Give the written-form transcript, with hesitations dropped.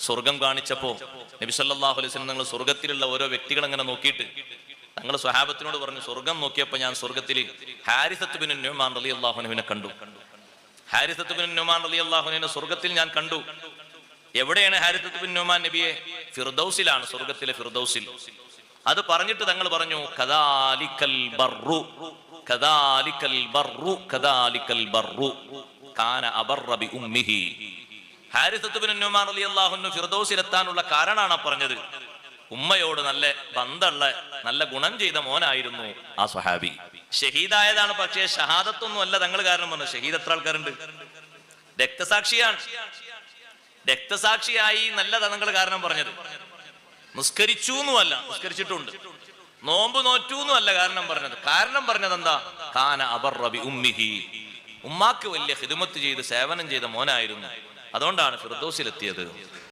സ്വർഗം കാണിച്ചപ്പോ നബി സല്ലല്ലാഹു അലൈഹി വസല്ലം നിങ്ങൾ സ്വർഗത്തിലുള്ള ഓരോ വ്യക്തികൾ അങ്ങനെ നോക്കിയിട്ട് തങ്ങൾ സ്വഹാബത്തിനോട് പറഞ്ഞു, സ്വർഗം നോക്കിയപ്പോ ഞാൻ സ്വർഗത്തിൽ ഹാരിസത്ത് ബിൻ നുഅ്മാൻ റളിയല്ലാഹു അൻഹുവിനെ കണ്ടു. ഹാരിസത്ത് ബിൻ നുഅ്മാൻ റളിയല്ലാഹു അൻഹുവിനെ സ്വർഗത്തിൽ ഞാൻ കണ്ടു. എവിടെയാണ് ഹാരിസത്ത് ബിൻ നുഅ്മാൻ നബിയെ? ഫിർദൗസിലാണ്, സ്വർഗത്തിലെ ഫിർദൗസിൽ. അത് പറഞ്ഞിട്ട് തങ്ങൾ പറഞ്ഞു, കദാലിക്കൽ ബർറു കദാലിക്കൽ ബർറു കദാലിക്കൽ ബർറു കാന അബർറ ബി ഉമ്മിഹി. ഹാരിസത്ത് ബിൻ നുഅ്മാൻ റളിയല്ലാഹു അൻഹു ഫിർദൗസിൽ എത്താനുള്ള കാരണമാണ് പറഞ്ഞത്. ഉമ്മയോട് നല്ല ബന്ധമുള്ള നല്ല ഗുണം ചെയ്ത മോനായിരുന്നു ആ സ്വഹാബി. ഷഹീദായതാണ്, പക്ഷേ ഷഹാദത്തൊന്നും അല്ല തങ്ങൾ കാരണം പറഞ്ഞു. ഷഹീദ് എത്ര ആൾക്കാരുണ്ട്? രക്തസാക്ഷിയാണ്. രക്തസാക്ഷിയായി നല്ല തങ്ങൾ കാരണം പറഞ്ഞത്. നിസ്കരിച്ചു എന്നുമല്ല, നിസ്കരിച്ചിട്ടുണ്ട്. നോമ്പ് നോറ്റു എന്നുമല്ല കാരണം പറഞ്ഞത്. കാരണം പറഞ്ഞത് എന്താ? കാന അബർറ ബി ഉമ്മിഹി, ഉമ്മാക്ക് വലിയ ഖിദ്മത്ത് ചെയ്ത് സേവനം ചെയ്ത മോനായിരുന്നു. അതുകൊണ്ടാണ് ഫിർദൗസിലെത്തിയത്.